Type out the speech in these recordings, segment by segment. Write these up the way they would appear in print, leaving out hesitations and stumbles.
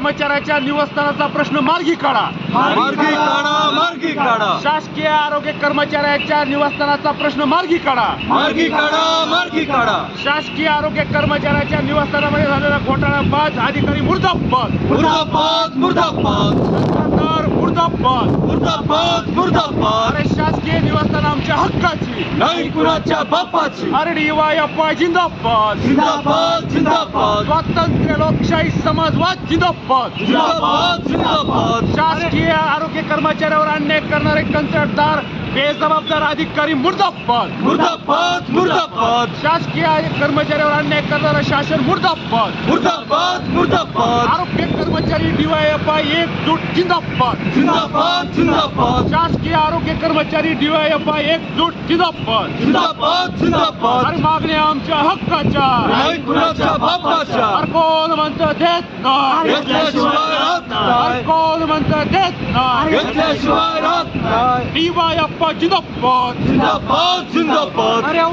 कर्मचाऱ्याच्या निवासस्थानाचा प्रश्न मार्गी काढा. मार्गी काढा, मार्गी काढा. शासकीय आरोग्य कर्मचाऱ्याच्या निवासस्थानाचा प्रश्न मार्गी काढा. मार्गी काढा, मार्गी काढा. शासकीय आरोग्य कर्मचाऱ्याच्या निवासस्थानामध्ये झालेला घोटाळाबाज अधिकारी मुर्दाबाद. मुर्दाबाद, मुर्दाबाद. सरकार मुर्दाबाद. मुर्दाबाद, मुर्दाबाद. अरे शासकीय निवासस्थान आमच्या हक्काची, नाही कुणाच्या बापाची. अरे DYFY जिंदाबाद. जिंदाबाद, जिंदाबाद. स्वातंत्र्य लोकशाही समाजवाद जिंदाबाद. जिंदाबाद, जिंदाबाद. शासकीय आरोग्य कर्मचाऱ्यावर अन्याय करणारे कंत्राटदार बेजबाबदार अधिकारी मुर्दाबाद. मुर्दाबाद, मुर्दाबाद. शासकीय कर्मचाऱ्यावर अन्याय करणारा शासन मुर्दाबाद. मुर्दाबाद, मुर्दाबाद. आरोग्य कर्मचारी DYFY एकजूट जिंदाबाद. जिंदाबाद, जिंदाबाद. शासकीय आरोग्य कर्मचारी DYFY एकजूट जिंदाबाद. जिंदाबाद, जिंदाबाद. अरे मागण्या आमच्या हक्काच्या, नाही कुणाच्या बापाच्या. अरे कोण म्हणतं देत नाही, घेतल्याशिवाय राहत अरे नाही. कोण म्हणतं देत नाही. घेतल्याशिवाय राहत नाही. DYFY जिंदाबाद. जिंदाबाद, जिंदाबाद. अरे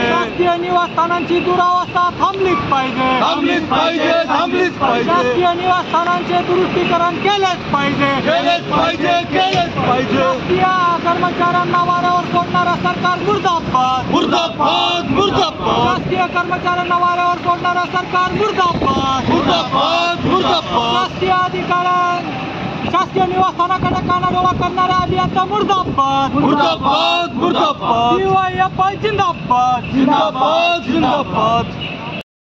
शासकीय निवासस्थानांची दुरावस्था थांबलीच पाहिजे. थांबलीच पाहिजे, थांबलीच पाहिजे. शासकीय निवासस्थानांचे दुरुस्तीकरण केलेच पाहिजे. केलेच पाहिजे, केलेच पाहिजे. शासकीय कर्मचाऱ्यांना वाऱ्यावर सोडणारा सरकार मुर्दाबाद. मुर्दाबाद, मुर्दाबाद. शासकीय कर्मचाऱ्यांना वाऱ्यावर सोडणारा सरकार मुर्दाबाद. मुर्दाबाद, मुर्दाबाद. शासकीय अधिकाऱ्या शासकीय निवासस्थानाकडे कानाडोळा करणाऱ्या अभियंता मुर्दाबाद. मुर्दाबाद, मुर्दाबाद. DYFY जिंदाबाद. जिंदाबाद, जिंदाबाद.